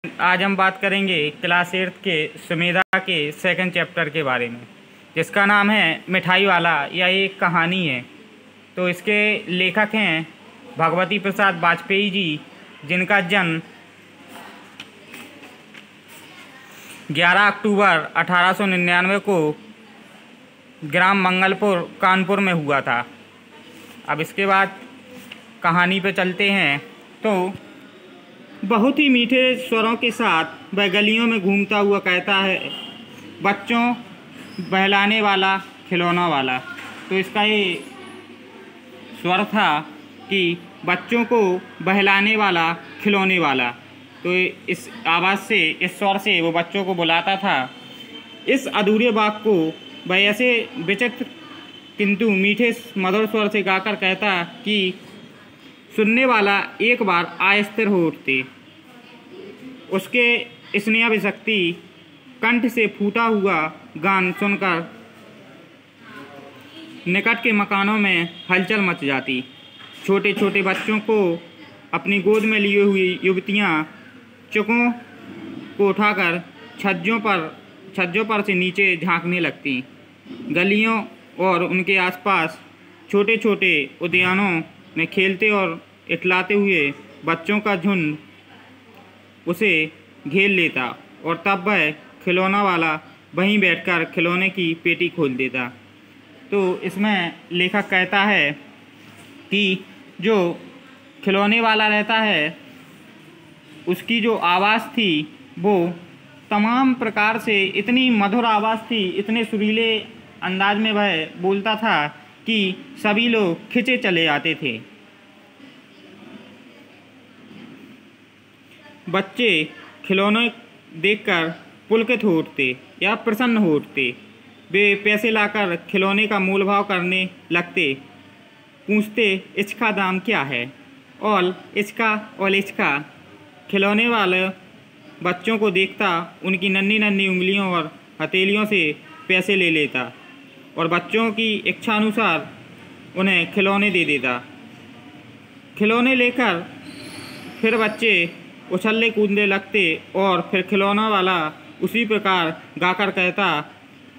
आज हम बात करेंगे क्लास 8 के सुमेधा के सेकंड चैप्टर के बारे में, जिसका नाम है मिठाई वाला। यह एक कहानी है। तो इसके लेखक हैं भगवती प्रसाद वाजपेयी जी, जिनका जन्म 11 अक्टूबर 1899 को ग्राम मंगलपुर कानपुर में हुआ था। अब इसके बाद कहानी पे चलते हैं। तो बहुत ही मीठे स्वरों के साथ वह गलियों में घूमता हुआ कहता है, बच्चों बहलाने वाला खिलौना वाला। तो इसका ये स्वर था कि बच्चों को बहलाने वाला खिलौने वाला। तो इस आवाज़ से, इस स्वर से वो बच्चों को बुलाता था। इस अधूरे वाक्य को वह ऐसे विचित्र किंतु मीठे मधुर स्वर से गाकर कहता कि सुनने वाला एक बार अस्थिर हो उठते। उसके स्नेहाभिषक्ति कंठ से फूटा हुआ गान सुनकर निकट के मकानों में हलचल मच जाती। छोटे छोटे बच्चों को अपनी गोद में लिए हुई युवतियाँ चुकों को उठाकर छज्जों पर से नीचे झांकने लगती। गलियों और उनके आसपास छोटे छोटे उद्यानों में खेलते और इठलाते हुए बच्चों का झुंड उसे घेर लेता और तब वह खिलौना वाला वहीं बैठकर खिलौने की पेटी खोल देता। तो इसमें लेखक कहता है कि जो खिलौने वाला रहता है, उसकी जो आवाज़ थी वो तमाम प्रकार से इतनी मधुर आवाज़ थी, इतने सुरीले अंदाज में वह बोलता था कि सभी लोग खिंचे चले आते थे। बच्चे खिलौने देखकर पुलकित हो उठते या प्रसन्न हो उठते। वे पैसे लाकर खिलौने का मोल भाव करने लगते। पूछते, इसका दाम क्या है? और इसका। खिलौने वाले बच्चों को देखता, उनकी नन्ही नन्ही उंगलियों और हथेलियों से पैसे ले लेता और बच्चों की इच्छानुसार उन्हें खिलौने दे देता। खिलौने लेकर फिर बच्चे उछलने कूदने लगते और फिर खिलौना वाला उसी प्रकार गाकर कहता,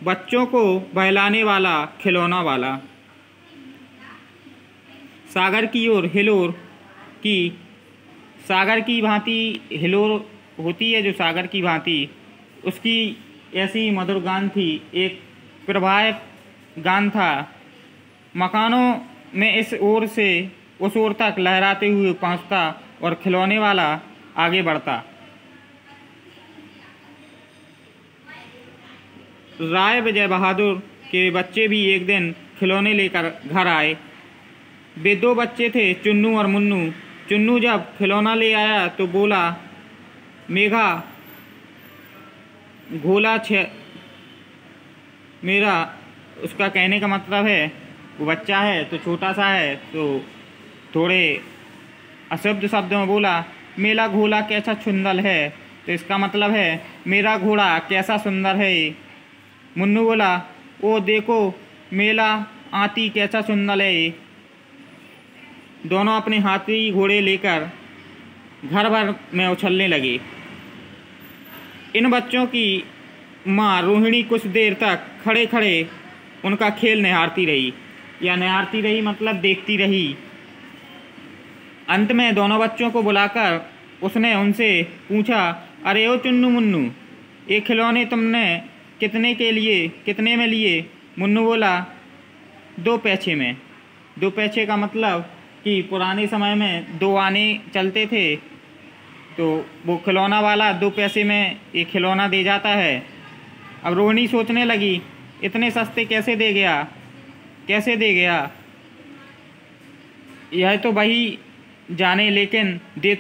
बच्चों को बहलाने वाला खिलौना वाला। सागर की ओर हिलोर की, सागर की भांति हिलोर होती है जो सागर की भांति, उसकी ऐसी मधुर गान थी। एक प्रवाह गान था। मकानों में इस ओर से उस ओर तक लहराते हुए पहुँचता और खिलौने वाला आगे बढ़ता। राय विजय बहादुर के बच्चे भी एक दिन खिलौने लेकर घर आए। वे दो बच्चे थे, चुन्नू और मुन्नू। चुन्नू जब खिलौना ले आया तो बोला, मेघा घोला मेरा। उसका कहने का मतलब है वो बच्चा है तो छोटा सा है, तो थोड़े अशुद्ध शब्द में बोला, मेरा घोड़ा कैसा सुंदर है। तो इसका मतलब है मेरा घोड़ा कैसा सुंदर है। मुन्नू बोला, ओ देखो मेरा हाथी कैसा सुंदर है। दोनों अपने हाथी घोड़े लेकर घर भर में उछलने लगे। इन बच्चों की माँ रोहिणी कुछ देर तक खड़े खड़े उनका खेल निहारती रही, या निहारती रही मतलब देखती रही। अंत में दोनों बच्चों को बुलाकर उसने उनसे पूछा, अरे ओ चुन्नू मुन्नू, ये खिलौने तुमने कितने में लिए? मुन्नू बोला, 2 पैसे में। 2 पैसे का मतलब कि पुराने समय में 2 आने चलते थे, तो वो खिलौना वाला 2 पैसे में एक खिलौना दे जाता है। अब रोहिणी सोचने लगी, इतने सस्ते कैसे दे गया? यह तो वही जाने, लेकिन दे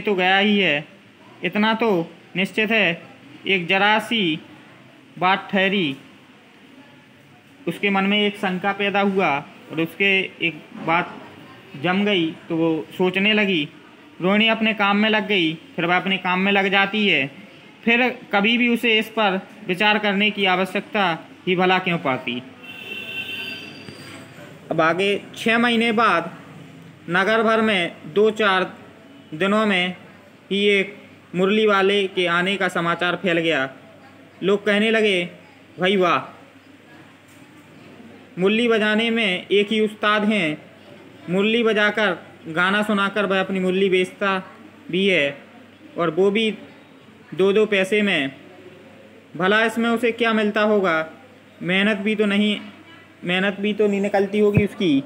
तो गया ही है। इतना तो निश्चित है। एक जरा सी बात ठहरी। उसके मन में एक शंका पैदा हुआ और उसके एक बात जम गई, तो वो सोचने लगी। रोहिणी अपने काम में लग गई। फिर वह अपने काम में लग जाती है, फिर कभी भी उसे इस पर विचार करने की आवश्यकता ही भला क्यों पड़ती। अब आगे 6 महीने बाद नगर भर में 2-4 दिनों में ही एक मुरली वाले के आने का समाचार फैल गया। लोग कहने लगे, भाई वाह, मुरली बजाने में एक ही उस्ताद हैं। मुरली बजाकर गाना सुनाकर वह अपनी मुरली बेचता भी है, और वो भी 2-2 पैसे में। भला इसमें उसे क्या मिलता होगा? मेहनत भी तो नहीं निकलती होगी उसकी।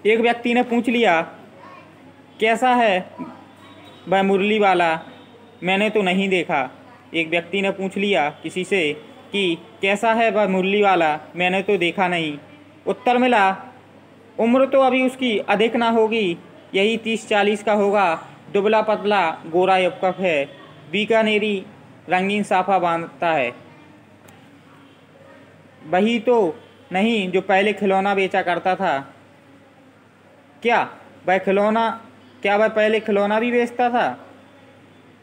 एक व्यक्ति ने पूछ लिया, कैसा है वह मुरली वाला? मैंने तो नहीं देखा। एक व्यक्ति ने पूछ लिया किसी से कि कैसा है वह मुरली वाला? मैंने तो देखा नहीं। उत्तर मिला, उम्र तो अभी उसकी अधिक ना होगी, यही 30-40 का होगा, दुबला पतला गोरा युवक है, बीकानेरी रंगीन साफा बांधता है। वही तो नहीं जो पहले खिलौना बेचा करता था। क्या वह पहले खिलौना भी बेचता था?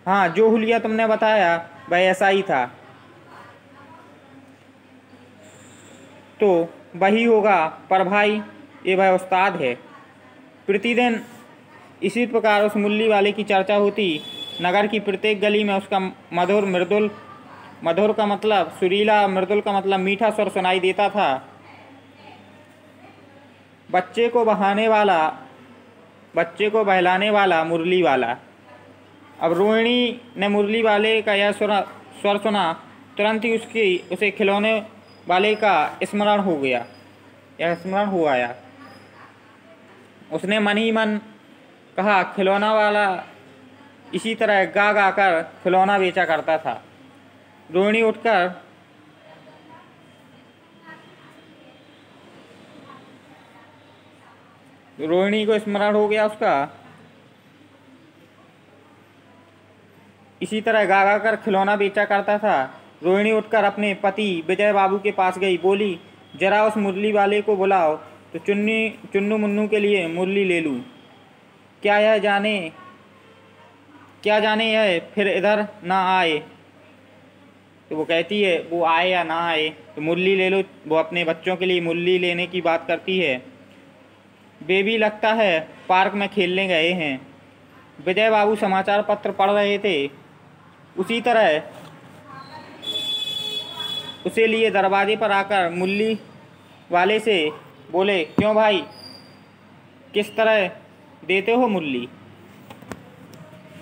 हाँ, जो हुलिया तुमने बताया वह ऐसा ही था। तो वही होगा, पर भाई ये वह उस्ताद है। प्रतिदिन इसी प्रकार उस मुरली वाले की चर्चा होती। नगर की प्रत्येक गली में उसका मधुर का मतलब सुरीला, मृदुल का मतलब मीठा स्वर सुनाई देता था। बच्चे को बहलाने वाला मुरली वाला। अब रोहिणी ने मुरली वाले का यह स्वर सुना, तुरंत ही उसे खिलौने वाले का स्मरण हो आया। उसने मन ही मन कहा, खिलौना वाला इसी तरह गा गा कर खिलौना बेचा करता था। रोहिणी उठकर रोहिणी को स्मरण हो गया उसका, इसी तरह गा गा कर खिलौना बेचा करता था। रोहिणी उठकर अपने पति विजय बाबू के पास गई, बोली, जरा उस मुरली वाले को बुलाओ तो चुन्नू मुन्नू के लिए मुरली ले लूँ। क्या जाने यह फिर इधर ना आए। तो वो कहती है, वो आए या ना आए तो मुरली ले लो। वो अपने बच्चों के लिए मुरली लेने की बात करती है। वे भी लगता है पार्क में खेलने गए हैं। विजय बाबू समाचार पत्र पढ़ रहे थे। उसी तरह उसे लिए दरवाजे पर आकर मुरली वाले से बोले, क्यों भाई, किस तरह देते हो मुरली?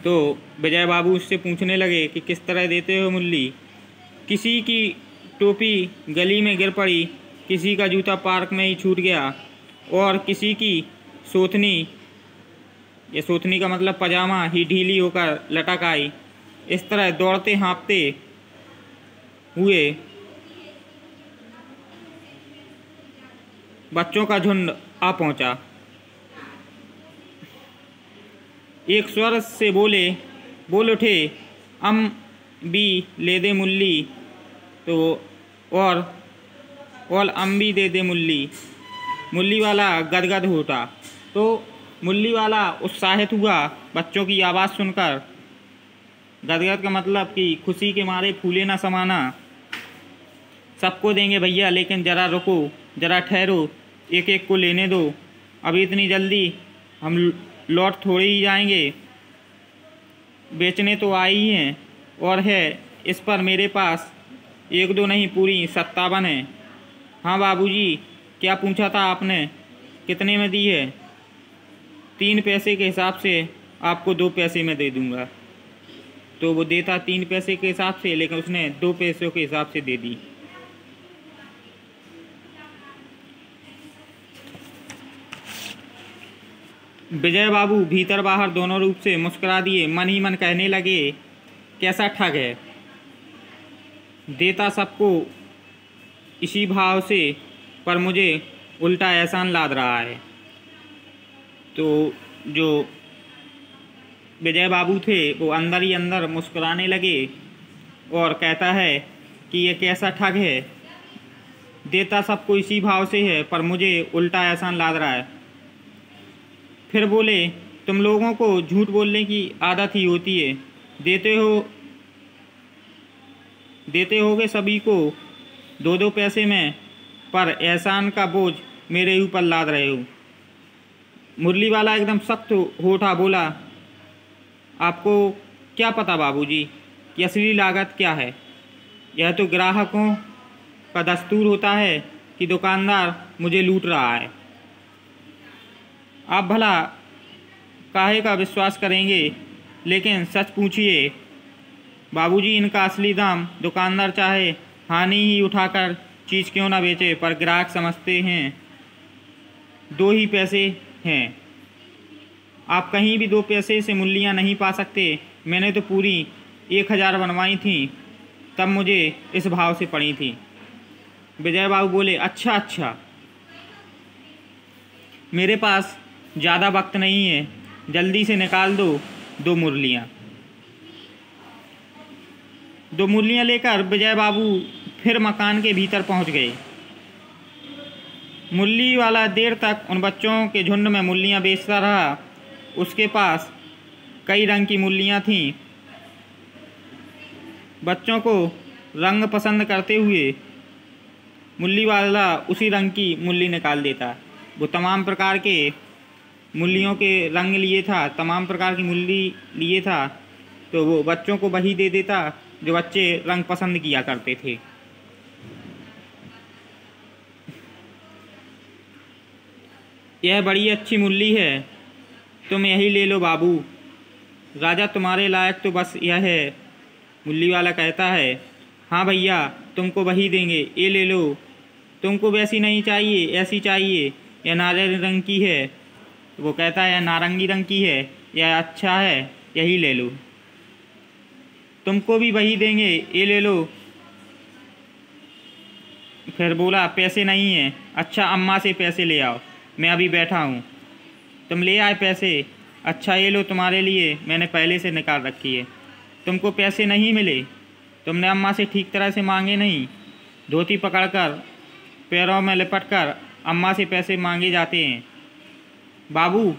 तो विजय बाबू उससे पूछने लगे कि किस तरह देते हो मुरली। किसी की टोपी गली में गिर पड़ी, किसी का जूता पार्क में ही छूट गया, और किसी की सोथनी का मतलब पजामा ही ढीली होकर लटक आई। इस तरह दौड़ते हाँफते हुए बच्चों का झुंड आ पहुंचा। एक स्वर से बोल उठे, अम भी ले दे मुरली, तो और अम भी दे दे मुरली। मुरली वाला गदगद हो उठा। तो मुरली वाला उत्साहित हुआ बच्चों की आवाज़ सुनकर। गदगद का मतलब कि खुशी के मारे फूले ना समाना। सबको देंगे भैया, लेकिन ज़रा रुको, ज़रा ठहरो, एक एक को लेने दो। अभी इतनी जल्दी हम लौट थोड़े ही जाएंगे, बेचने तो आई ही हैं, और है इस पर मेरे पास 1-2 नहीं, पूरी 57 है। हाँ बाबूजी, क्या पूछा था आपने? कितने में दी है? 3 पैसे के हिसाब से आपको 2 पैसे में दे दूंगा। तो वो देता 3 पैसे के हिसाब से, लेकिन उसने 2 पैसों के हिसाब से दे दी। विजय बाबू भीतर बाहर दोनों रूप से मुस्कुरा दिए। मन ही मन कहने लगे, कैसा ठग है, देता सबको इसी भाव से, पर मुझे उल्टा एहसान लाद रहा है। तो जो विजय बाबू थे वो अंदर ही अंदर मुस्कुराने लगे और कहता है कि ये कैसा ठग है, देता सबको इसी भाव से है, पर मुझे उल्टा एहसान लाद रहा है। फिर बोले, तुम लोगों को झूठ बोलने की आदत ही होती है। देते होगे सभी को 2-2 पैसे में, पर एहसान का बोझ मेरे ऊपर लाद रहे हो। मुरली वाला एकदम सख्त हो उठा, बोला, आपको क्या पता बाबूजी कि असली लागत क्या है। यह तो ग्राहकों का दस्तूर होता है कि दुकानदार मुझे लूट रहा है। आप भला काहे का विश्वास करेंगे, लेकिन सच पूछिए बाबूजी, इनका असली दाम दुकानदार चाहे हानि ही उठाकर चीज़ क्यों ना बेचे, पर ग्राहक समझते हैं 2 ही पैसे हैं। आप कहीं भी 2 पैसे से मूल्लियाँ नहीं पा सकते। मैंने तो पूरी 1000 बनवाई थी, तब मुझे इस भाव से पड़ी थी। विजय बाबू बोले, अच्छा अच्छा, मेरे पास ज़्यादा वक्त नहीं है, जल्दी से निकाल दो 2 मुरलियाँ। 2 मुरलियाँ लेकर विजय बाबू फिर मकान के भीतर पहुंच गए। मुरली वाला देर तक उन बच्चों के झुंड में मुरलियाँ बेचता रहा। उसके पास कई रंग की मुरलियाँ थीं। बच्चों को रंग पसंद करते हुए मुरली वाला उसी रंग की मुरली निकाल देता। वो तमाम प्रकार के मुरलियों के रंग लिए था, तमाम प्रकार की मुरली लिए था, तो वो बच्चों को वही दे देता जो बच्चे रंग पसंद किया करते थे। यह बड़ी अच्छी मुरली है, तुम यही ले लो बाबू। राजा, तुम्हारे लायक तो बस यह है। मुरली वाला कहता है, हाँ भैया, तुमको वही देंगे, ये ले लो। तुमको वैसी नहीं चाहिए, ऐसी चाहिए, यह नारंगी रंग की है। वो कहता है, नारंगी रंग की है, यह अच्छा है, यही ले लो। तुमको भी वही देंगे, ये ले लो। फिर बोला, पैसे नहीं हैं। अच्छा, अम्मा से पैसे ले आओ, मैं अभी बैठा हूँ। तुम ले आए पैसे? अच्छा, ये लो तुम्हारे लिए, मैंने पहले से निकाल रखी है। तुमको पैसे नहीं मिले? तुमने अम्मा से ठीक तरह से मांगे नहीं। धोती पकड़कर पैरों में लिपटकर अम्मा से पैसे मांगे जाते हैं बाबू।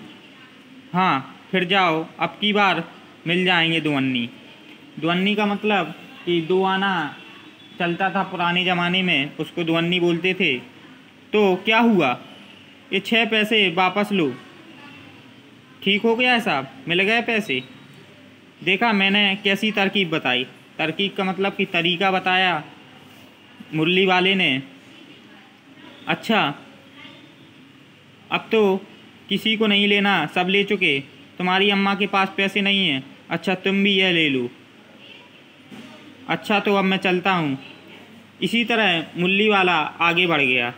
हाँ, फिर जाओ, अब की बार मिल जाएंगे 2 अन्नी। 2 अन्नी का मतलब कि 2 आना चलता था पुराने ज़माने में, उसको 2 अन्नी बोलते थे। तो क्या हुआ, ये 6 पैसे वापस लो। ठीक हो गया है साहब, मिल गए पैसे। देखा मैंने कैसी तरकीब बताई। तरकीब का मतलब कि तरीका बताया मुरली वाले ने। अच्छा, अब तो किसी को नहीं लेना, सब ले चुके। तुम्हारी अम्मा के पास पैसे नहीं हैं। अच्छा, तुम भी यह ले लो। अच्छा, तो अब मैं चलता हूँ। इसी तरह मुरली वाला आगे बढ़ गया।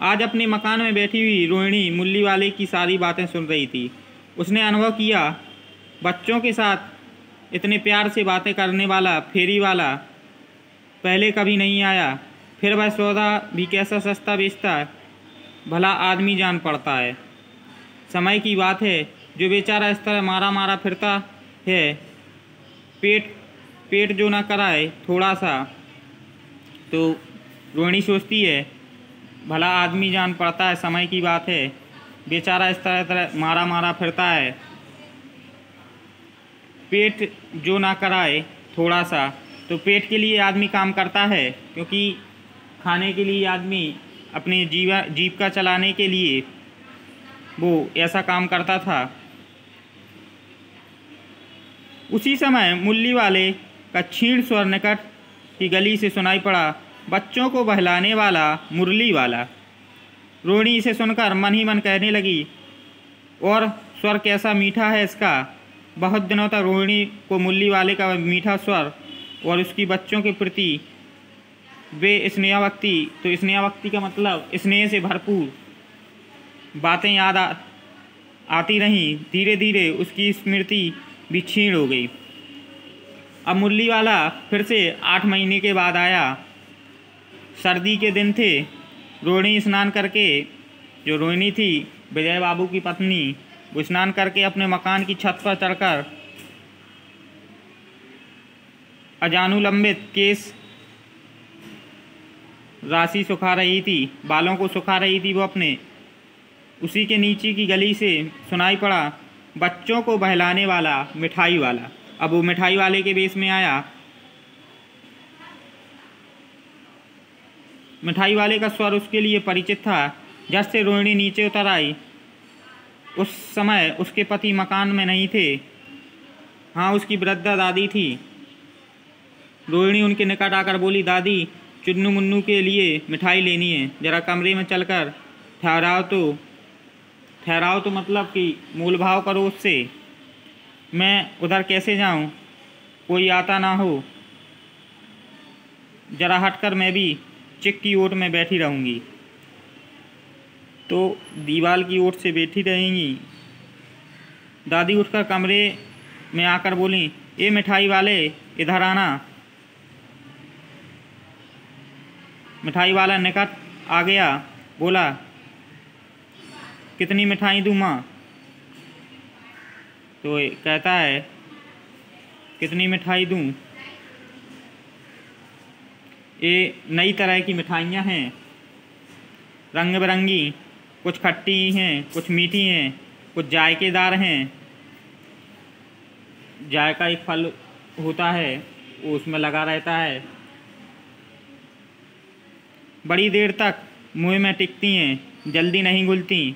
आज अपने मकान में बैठी हुई रोहिणी मुरली वाले की सारी बातें सुन रही थी। उसने अनुभव किया, बच्चों के साथ इतने प्यार से बातें करने वाला फेरी वाला पहले कभी नहीं आया। फिर वह सौदा भी कैसा सस्ता बेचता है, भला आदमी जान पड़ता है। समय की बात है, जो बेचारा इस तरह मारा मारा फिरता है, पेट जो ना कराए थोड़ा सा, तो रोहिणी सोचती है भला आदमी जान पड़ता है। समय की बात है, बेचारा इस तरह मारा मारा फिरता है, पेट जो ना कराए थोड़ा सा, तो पेट के लिए आदमी काम करता है, क्योंकि खाने के लिए आदमी अपने जीविका चलाने के लिए वो ऐसा काम करता था। उसी समय मुरली वाले का क्षीण स्वर निकट की गली से सुनाई पड़ा, बच्चों को बहलाने वाला मुरली वाला। रोहिणी इसे सुनकर मन ही मन कहने लगी, और स्वर कैसा मीठा है इसका। बहुत दिनों तक रोहिणी को मुरली वाले का मीठा स्वर और उसकी बच्चों के प्रति वे स्नेहभक्ति, तो स्नेहभक्ति का मतलब स्नेह से भरपूर बातें याद आती रहीं। धीरे धीरे उसकी स्मृति भी क्षीण हो गई। अब मुरली वाला फिर से 8 महीने के बाद आया। सर्दी के दिन थे। रोहिणी स्नान करके, जो रोहिणी थी विजय बाबू की पत्नी, वो स्नान करके अपने मकान की छत पर चढ़कर अजानुलंबित केस राशि सुखा रही थी, बालों को सुखा रही थी वो अपने। उसी के नीचे की गली से सुनाई पड़ा, बच्चों को बहलाने वाला मिठाई वाला। अब वो मिठाई वाले के बेस में आया। मिठाई वाले का स्वर उसके लिए परिचित था। जब से रोहिणी नीचे उतर आई, उस समय उसके पति मकान में नहीं थे। हाँ, उसकी वृद्धा दादी थी। रोहिणी उनके निकट आकर बोली, दादी, चुन्नू मुन्नू के लिए मिठाई लेनी है, ज़रा कमरे में चलकर ठहराओ तो मतलब कि मोल भाव करो उससे। मैं उधर कैसे जाऊं? कोई आता ना हो। ज़रा हटकर मैं भी चिक की ओट में बैठी रहूँगी। तो दीवार की ओट से बैठी रहेंगी। दादी उठकर कमरे में आकर बोली, ए मिठाई वाले, इधर आना। मिठाई वाला निकट आ गया। बोला, कितनी मिठाई दूँ माँ? तो कहता है, कितनी मिठाई दूँ? ये नई तरह की मिठाइयाँ हैं, रंग बिरंगी। कुछ खट्टी हैं, कुछ मीठी हैं, कुछ जायकेदार हैं। जायका एक फल होता है, वो उसमें लगा रहता है। बड़ी देर तक मुँह में टिकती हैं, जल्दी नहीं घुलती।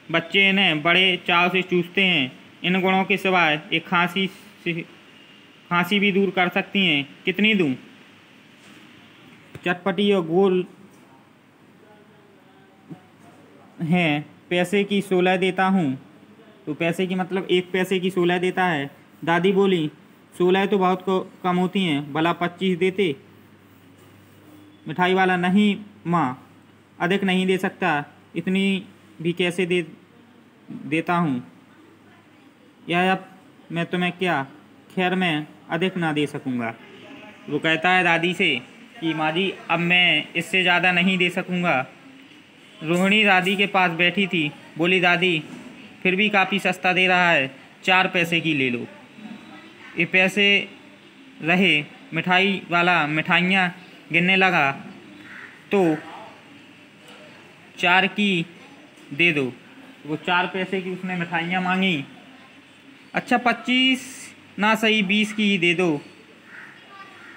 बच्चे इन्हें बड़े चाव से चूसते हैं। इन गुणों के सिवाय एक खांसी भी दूर कर सकती हैं। कितनी दूँ? चटपटी और गोल हैं, पैसे की 16 देता हूँ। तो पैसे की मतलब 1 पैसे की 16 देता है। दादी बोली, 16 तो बहुत कम होती हैं, भला 25 देते। मिठाई वाला, नहीं माँ, अधिक नहीं दे सकता, इतनी भी कैसे देता हूँ। यह अब मैं तुम्हें क्या, खैर मैं अधिक ना दे सकूँगा। वो कहता है दादी से कि माँ जी, अब मैं इससे ज़्यादा नहीं दे सकूँगा। रोहिणी दादी के पास बैठी थी। बोली, दादी, फिर भी काफ़ी सस्ता दे रहा है, 4 पैसे की ले लो। ये पैसे रहे। मिठाई वाला मिठाइयाँ गिनने लगा। तो 4 की दे दो। वो 4 पैसे की उसने मिठाइयाँ मांगी। अच्छा, 25 ना सही, 20 की ही दे दो।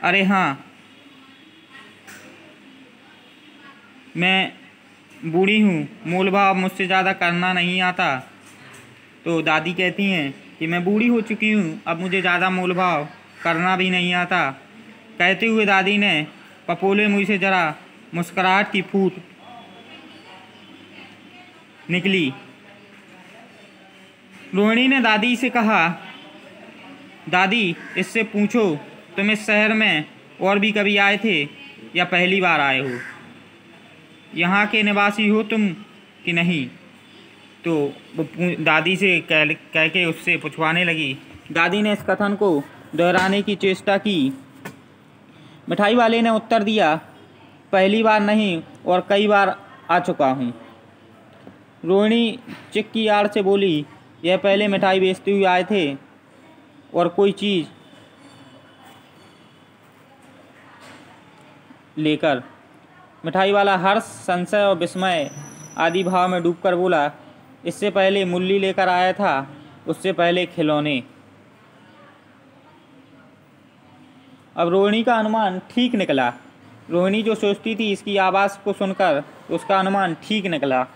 अरे हाँ, मैं बूढ़ी हूँ, मोल भाव मुझसे ज़्यादा करना नहीं आता। तो दादी कहती हैं कि मैं बूढ़ी हो चुकी हूँ, अब मुझे ज़्यादा मोल भाव करना भी नहीं आता। कहते हुए दादी ने पपोले मुँह से ज़रा मुस्कुराहट की फूट निकली। रोहिणी ने दादी से कहा, दादी, इससे पूछो, तुम इस शहर में और भी कभी आए थे या पहली बार आए हो? यहाँ के निवासी हो तुम कि नहीं? तो वो दादी से कह के उससे पूछवाने लगी। दादी ने इस कथन को दोहराने की चेष्टा की। मिठाई वाले ने उत्तर दिया, पहली बार नहीं और कई बार आ चुका हूँ। रोहिणी चिक की आड़ से बोली, यह पहले मिठाई बेचते हुए आए थे और कोई चीज़ लेकर? मिठाई वाला हर्ष, संशय और विस्मय आदि भाव में डूबकर बोला, इससे पहले मुरली लेकर आया था, उससे पहले खिलौने। अब रोहिणी का अनुमान ठीक निकला। रोहिणी जो सोचती थी, इसकी आवाज़ को सुनकर उसका अनुमान ठीक निकला।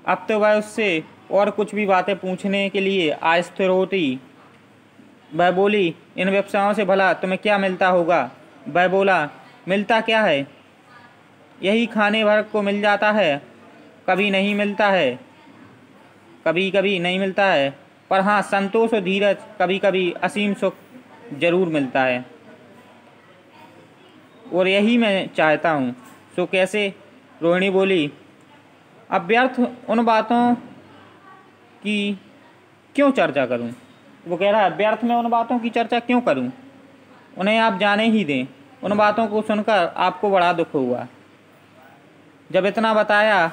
अब तो वह उससे और कुछ भी बातें पूछने के लिए अस्थिर होती। वह बोली, इन व्यवसायों से भला तुम्हें क्या मिलता होगा? वह बोला, मिलता क्या है, यही खाने भर को मिल जाता है, कभी नहीं मिलता है, कभी कभी नहीं मिलता है, पर हाँ, संतोष और धीरज, कभी कभी असीम सुख जरूर मिलता है, और यही मैं चाहता हूँ। सो कैसे? रोहिणी बोली, अब व्यर्थ उन बातों की क्यों चर्चा करूं? वो कह रहा है, व्यर्थ में उन बातों की चर्चा क्यों करूं? उन्हें आप जाने ही दें। उन बातों को सुनकर आपको बड़ा दुख हुआ। जब इतना बताया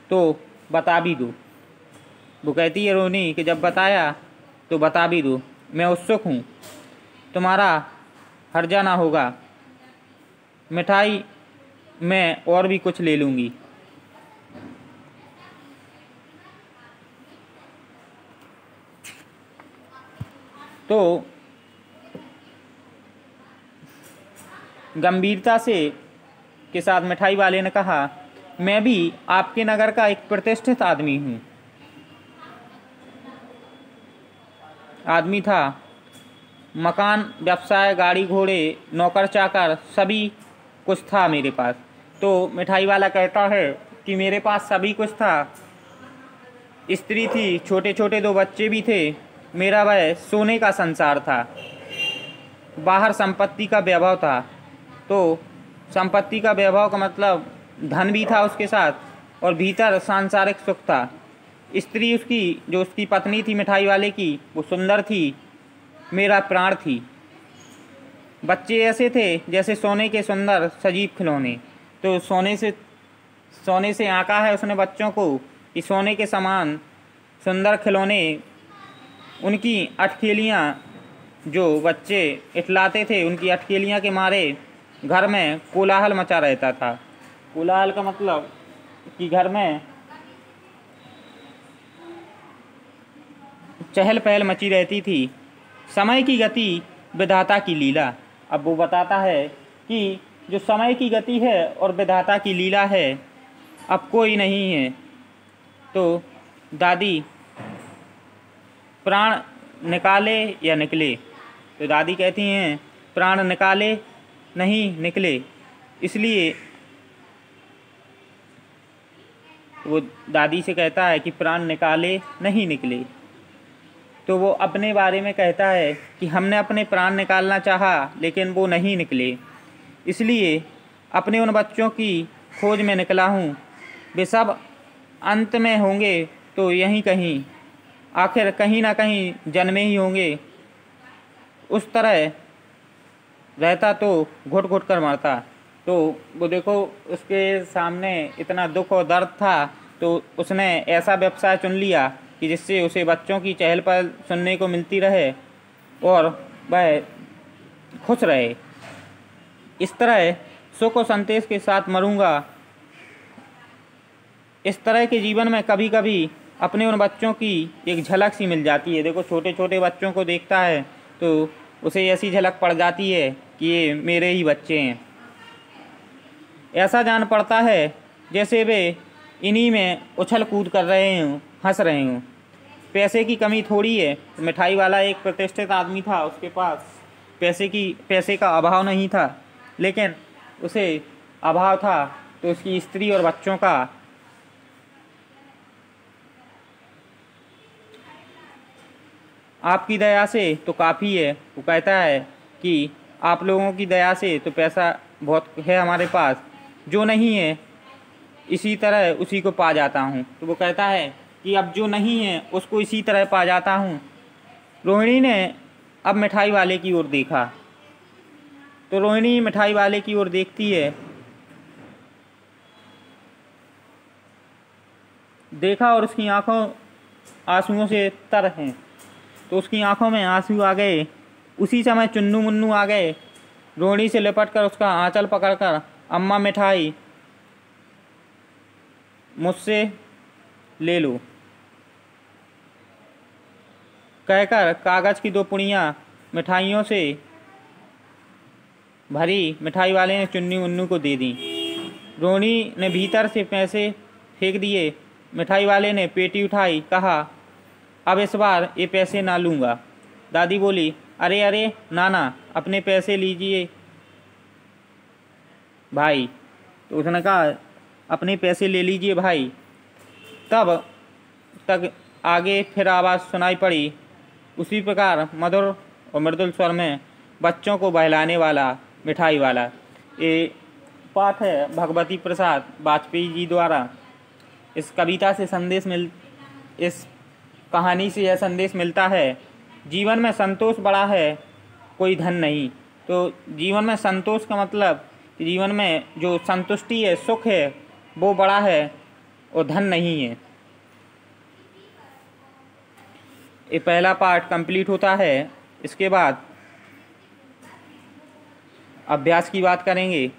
तो बता भी दो। वो कहती है रोहिणी कि जब बताया तो बता भी दो, मैं उत्सुक हूँ, तुम्हारा हर्जा ना होगा। मिठाई मैं और भी कुछ ले लूँगी। तो गंभीरता से के साथ मिठाई वाले ने कहा, मैं भी आपके नगर का एक प्रतिष्ठित आदमी हूँ, आदमी था। मकान, व्यवसाय, गाड़ी घोड़े, नौकर चाकर सभी कुछ था मेरे पास। तो मिठाई वाला कहता है कि मेरे पास सभी कुछ था, स्त्री थी, छोटे छोटे 2 बच्चे भी थे, मेरा वह सोने का संसार था। बाहर संपत्ति का वैभव था। तो संपत्ति का वैभव का मतलब धन भी था उसके साथ और भीतर सांसारिक सुख था। स्त्री उसकी, जो उसकी पत्नी थी मिठाई वाले की, वो सुंदर थी, मेरा प्राण थी। बच्चे ऐसे थे जैसे सोने के सुंदर सजीव खिलौने। तो सोने से आंका है उसने बच्चों को कि सोने के समान सुंदर खिलौने। उनकी अटखेलियाँ जो बच्चे इठलाते थे, उनकी अटखेलियाँ के मारे घर में कोलाहल मचा रहता था। कोलाहल का मतलब कि घर में चहल पहल मची रहती थी। समय की गति विधाता की लीला। अब वो बताता है कि जो समय की गति है और विधाता की लीला है, अब कोई नहीं है। तो दादी, प्राण निकाले या निकले? तो दादी कहती हैं प्राण निकाले नहीं निकले। इसलिए वो दादी से कहता है कि प्राण निकाले नहीं निकले। तो वो अपने बारे में कहता है कि हमने अपने प्राण निकालना चाहा लेकिन वो नहीं निकले, इसलिए अपने उन बच्चों की खोज में निकला हूँ। वे सब अंत में होंगे तो यहीं कहीं, आखिर कहीं ना कहीं जन्मे ही होंगे। उस तरह रहता तो घुट घुट कर मरता। तो वो देखो, उसके सामने इतना दुख और दर्द था, तो उसने ऐसा व्यवसाय चुन लिया कि जिससे उसे बच्चों की चहल पहल सुनने को मिलती रहे और वह खुश रहे। इस तरह सुख और संतोष के साथ मरूंगा। इस तरह के जीवन में कभी कभी अपने उन बच्चों की एक झलक सी मिल जाती है। देखो, छोटे छोटे बच्चों को देखता है तो उसे ऐसी झलक पड़ जाती है कि ये मेरे ही बच्चे हैं। ऐसा जान पड़ता है जैसे वे इन्हीं में उछल कूद कर रहे हों, हंस रहे हों। पैसे की कमी थोड़ी है। मिठाई वाला एक प्रतिष्ठित आदमी था, उसके पास पैसे का अभाव नहीं था, लेकिन उसे अभाव था तो उसकी स्त्री और बच्चों का। आपकी दया से तो काफ़ी है। वो कहता है कि आप लोगों की दया से तो पैसा बहुत है हमारे पास, जो नहीं है इसी तरह उसी को पा जाता हूँ। तो वो कहता है कि अब जो नहीं है उसको इसी तरह पा जाता हूँ। रोहिणी ने अब मिठाई वाले की ओर देखा। तो रोहिणी मिठाई वाले की ओर देखती है। देखा और उसकी आंखों आंसुओं से तर हैं। तो उसकी आंखों में आंसू आ गए। उसी समय चुन्नू मुन्नू आ गए। रोहिणी से लिपट कर उसका आंचल पकड़कर, अम्मा मिठाई मुझसे ले लो कहकर कागज़ की 2 पुड़ियाँ मिठाइयों से भरी मिठाई वाले ने चुन्नी मुन्नू को दे दी। रोहिणी ने भीतर से पैसे फेंक दिए। मिठाई वाले ने पेटी उठाई, कहा अब इस बार ये पैसे ना लूँगा। दादी बोली, अरे अरे नाना, अपने पैसे लीजिए भाई। तो उसने कहा अपने पैसे ले लीजिए भाई। तब तक आगे फिर आवाज़ सुनाई पड़ी, उसी प्रकार मधुर और मृदुल स्वर में, बच्चों को बहलाने वाला मिठाई वाला। ये पाठ है भगवती प्रसाद वाजपेयी जी द्वारा। इस कविता से इस कहानी से यह संदेश मिलता है, जीवन में संतोष बड़ा है, कोई धन नहीं। तो जीवन में संतोष का मतलब जीवन में जो संतुष्टि है, सुख है, वो बड़ा है और धन नहीं है। ये पहला पार्ट कंप्लीट होता है। इसके बाद अभ्यास की बात करेंगे।